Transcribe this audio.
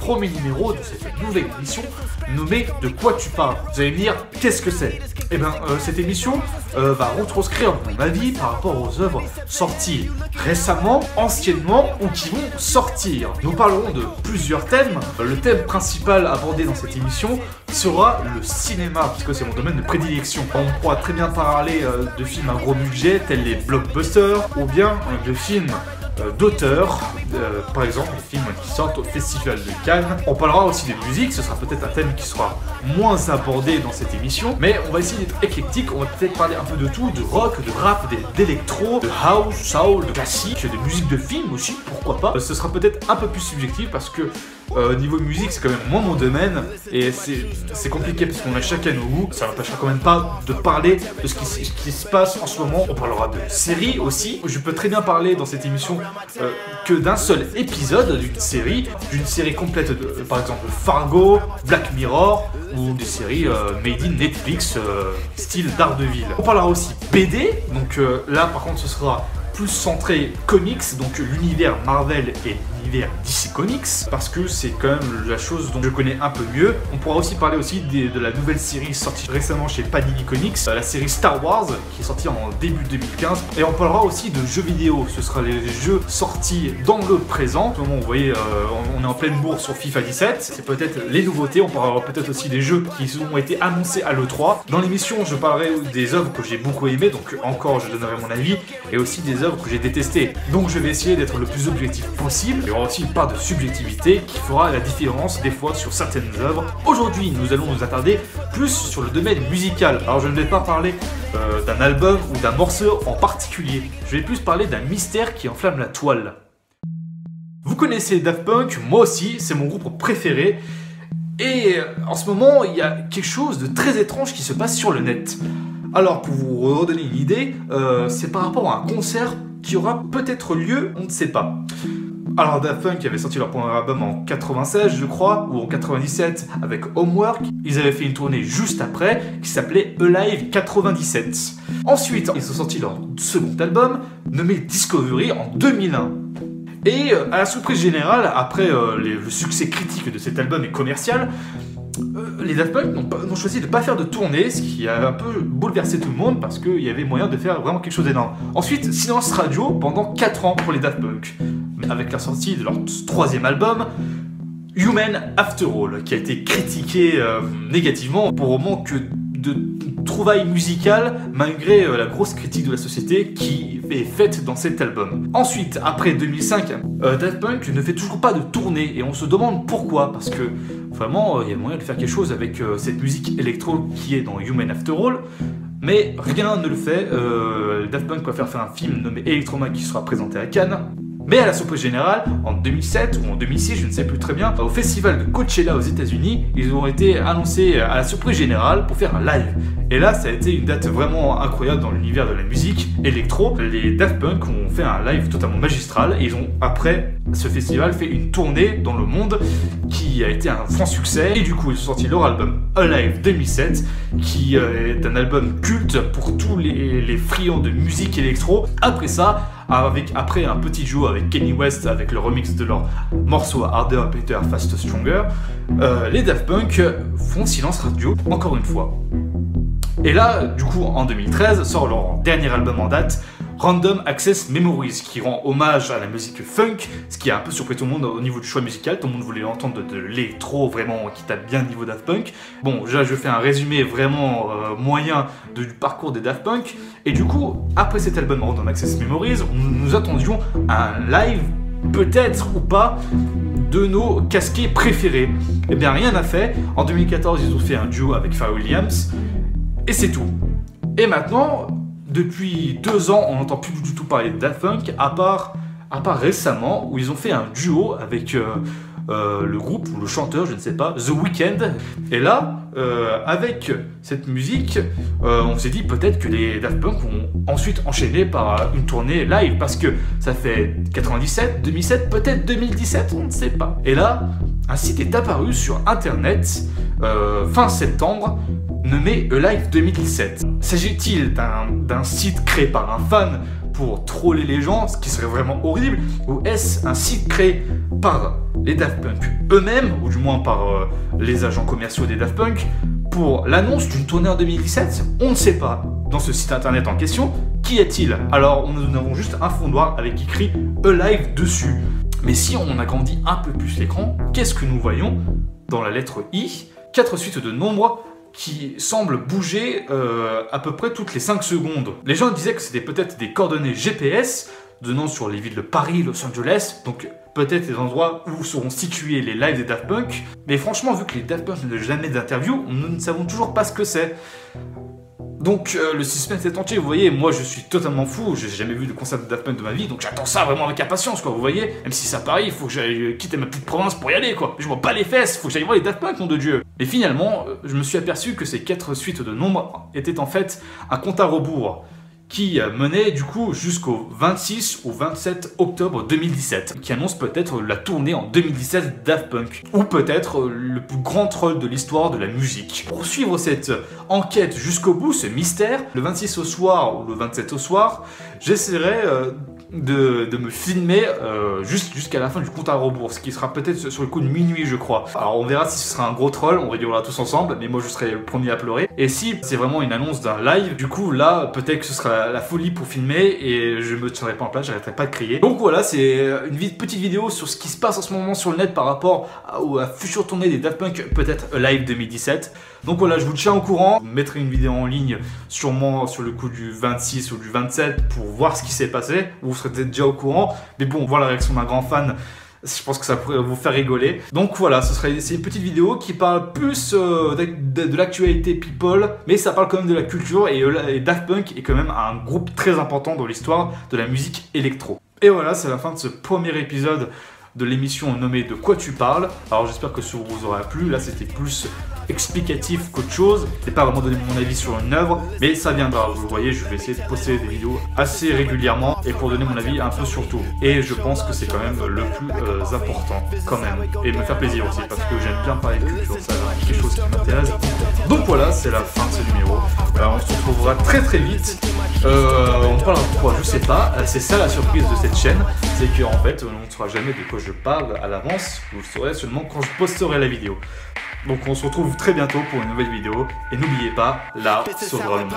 premier numéro de cette nouvelle émission nommée De quoi tu parles. Vous allez me dire, qu'est-ce que c'est? Eh bien, cette émission va retranscrire mon avis par rapport aux œuvres sorties récemment, anciennement ou qui vont sortir. Nous parlerons de plusieurs thèmes. Le thème principal abordé dans cette émission sera le cinéma, puisque c'est mon domaine de prédilection. On pourra très bien parler de films à gros budget, tels les blockbusters, ou bien de films d'auteurs, par exemple les films qui sortent au Festival de Cannes. On parlera aussi de musique, ce sera peut-être un thème qui sera moins abordé dans cette émission, mais on va essayer d'être éclectique, on va peut-être parler un peu de tout, de rock, de rap, d'électro, de house, soul, de classique, de musique de film aussi, pourquoi pas. Ce sera peut-être un peu plus subjectif parce que niveau musique c'est quand même moins mon domaine et c'est compliqué parce qu'on a chacun nos goûts. Ça n'empêchera quand même pas de parler de ce qui se passe en ce moment. On parlera de séries aussi. Je peux très bien parler dans cette émission que d'un seul épisode d'une série complète de, par exemple Fargo, Black Mirror ou des séries made in Netflix style Daredevil. On parlera aussi BD, donc là par contre ce sera plus centré comics, donc l'univers Marvel et l'univers DC Comics, parce que c'est quand même la chose dont je connais un peu mieux. On pourra aussi parler aussi de la nouvelle série sortie récemment chez Panini Comics, la série Star Wars, qui est sortie en début 2015. Et on parlera aussi de jeux vidéo, ce sera les jeux sortis dans le présent. En ce moment, vous voyez, on est en pleine bourre sur FIFA 17, c'est peut-être les nouveautés. On parlera peut-être aussi des jeux qui ont été annoncés à l'E3. Dans l'émission, je parlerai des œuvres que j'ai beaucoup aimées, donc encore je donnerai mon avis, et aussi des œuvres que j'ai détestées. Donc je vais essayer d'être le plus objectif possible. Il y aura aussi une part de subjectivité qui fera la différence des fois sur certaines œuvres. Aujourd'hui, nous allons nous attarder plus sur le domaine musical. Alors je ne vais pas parler d'un album ou d'un morceau en particulier. Je vais plus parler d'un mystère qui enflamme la toile. Vous connaissez Daft Punk, moi aussi, c'est mon groupe préféré. Et en ce moment, il y a quelque chose de très étrange qui se passe sur le net. Alors, pour vous redonner une idée, c'est par rapport à un concert qui aura peut-être lieu, on ne sait pas. Alors, Daft Punk avait sorti leur premier album en 96, je crois, ou en 97 avec Homework. Ils avaient fait une tournée juste après, qui s'appelait Alive 97. Ensuite, ils ont sorti leur second album, nommé Discovery, en 2001. Et à la surprise générale, après le succès critique de cet album et commercial, les Daft Punk ont choisi de ne pas faire de tournée, ce qui a un peu bouleversé tout le monde parce qu'il y avait moyen de faire vraiment quelque chose d'énorme. Ensuite, silence radio pendant 4 ans pour les Daft Punk, avec la sortie de leur troisième album, Human After All, qui a été critiqué négativement pour manque de trouvailles musicales malgré la grosse critique de la société qui est faite dans cet album. Ensuite, après 2005, Daft Punk ne fait toujours pas de tournée et on se demande pourquoi, parce que vraiment il y a moyen de faire quelque chose avec cette musique électro qui est dans Human After All, mais rien ne le fait. Daft Punk va faire un film nommé Electroma qui sera présenté à Cannes. Mais à la surprise générale, en 2007 ou en 2006, je ne sais plus très bien, au festival de Coachella aux États-Unis, ils ont été annoncés à la surprise générale pour faire un live. Et là, ça a été une date vraiment incroyable dans l'univers de la musique électro. Les Daft Punk ont fait un live totalement magistral et ils ont, après ce festival, fait une tournée dans le monde qui a été un franc succès. Et du coup, ils ont sorti leur album Alive 2007, qui est un album culte pour tous les friands de musique électro. Après ça, après un petit duo avec Kanye West, avec le remix de leur morceau Harder, Better, Faster, Stronger, les Daft Punk font silence radio encore une fois. Et là, du coup, en 2013, sort leur dernier album en date, Random Access Memories, qui rend hommage à la musique funk, ce qui a un peu surpris tout le monde au niveau du choix musical. Tout le monde voulait entendre de l'électro vraiment qui tape bien niveau Daft Punk. Bon, déjà je fais un résumé vraiment moyen du parcours des Daft Punk. Et du coup, après cet album Random Access Memories, nous attendions un live, peut-être ou pas, de nos casquets préférés. Eh bien, rien n'a fait. En 2014, ils ont fait un duo avec Pharrell Williams, et c'est tout. Et maintenant, depuis 2 ans, on n'entend plus du tout parler de Daft Punk, à part récemment, où ils ont fait un duo avec le groupe, ou le chanteur, je ne sais pas, The Weeknd. Et là, avec cette musique, on s'est dit peut-être que les Daft Punk vont ensuite enchaîner par une tournée live, parce que ça fait 97, 2007, peut-être 2017, on ne sait pas. Et là, un site est apparu sur internet, fin septembre, nommé Alive 2017. S'agit-il d'un site créé par un fan pour troller les gens, ce qui serait vraiment horrible, ou est-ce un site créé par les Daft Punk eux-mêmes, ou du moins par les agents commerciaux des Daft Punk, pour l'annonce d'une tournée en 2017? On ne sait pas. Dans ce site internet en question, qui est-il? Alors, nous avons juste un fond noir avec écrit Alive dessus. Mais si on agrandit un peu plus l'écran, qu'est-ce que nous voyons dans la lettre I? 4 suites de nombres qui semblent bouger à peu près toutes les 5 secondes. Les gens disaient que c'était peut-être des coordonnées GPS donnant sur les villes de Paris, Los Angeles, donc peut-être les endroits où seront situés les lives des Daft Punk. Mais franchement, vu que les Daft Punk ne donnent jamais d'interview, nous ne savons toujours pas ce que c'est. Donc le suspense est entier, vous voyez, moi je suis totalement fou, j'ai jamais vu de concert de Daft Punk de ma vie, donc j'attends ça vraiment avec impatience, quoi, vous voyez. Même si c'est à Paris, il faut que j'aille quitter ma petite province pour y aller, quoi. Je vois pas les fesses, faut que j'aille voir les Daft Punk, nom de Dieu. Et finalement, je me suis aperçu que ces 4 suites de nombres étaient en fait un compte à rebours qui menait du coup jusqu'au 26 ou 27 octobre 2017, qui annonce peut-être la tournée en 2017 Daft Punk, ou peut-être le plus grand troll de l'histoire de la musique. Pour suivre cette enquête jusqu'au bout, ce mystère, le 26 au soir ou le 27 au soir, j'essaierai de me filmer jusqu'à la fin du compte à rebours, ce qui sera peut-être sur le coup de minuit, je crois. Alors on verra si ce sera un gros troll, on rigolera tous ensemble, mais moi je serai le premier à pleurer. Et si c'est vraiment une annonce d'un live, du coup là peut-être que ce sera la folie pour filmer et je me tiendrai pas en place, j'arrêterai pas de crier. Donc voilà, c'est une petite vidéo sur ce qui se passe en ce moment sur le net par rapport à la future tournée des Daft Punk, peut-être live 2017. Donc voilà, je vous tiens au courant, je mettrai une vidéo en ligne sûrement sur le coup du 26 ou du 27 pour voir ce qui s'est passé. Vous serez peut-être déjà au courant, mais bon, voir la réaction d'un grand fan, je pense que ça pourrait vous faire rigoler. Donc voilà, c'est une petite vidéo qui parle plus de l'actualité people, mais ça parle quand même de la culture, et Daft Punk est quand même un groupe très important dans l'histoire de la musique électro. Et voilà, c'est la fin de ce premier épisode de l'émission nommée De quoi tu parles. Alors j'espère que ça vous aura plu, là c'était plus explicatif qu'autre chose, c'est pas vraiment donner mon avis sur une œuvre, mais ça viendra, vous voyez, je vais essayer de poster des vidéos assez régulièrement et pour donner mon avis un peu sur tout. Et je pense que c'est quand même le plus important, quand même, et me faire plaisir aussi, parce que j'aime bien parler de culture, ça c'est quelque chose qui m'intéresse. Donc voilà, c'est la fin de ce numéro, on se retrouvera très très vite, on parlera de quoi, je sais pas, c'est ça la surprise de cette chaîne, c'est qu'en fait, on ne saura jamais de quoi je parle à l'avance, vous le saurez seulement quand je posterai la vidéo. Donc on se retrouve très bientôt pour une nouvelle vidéo, et n'oubliez pas, l'art sauvera le monde.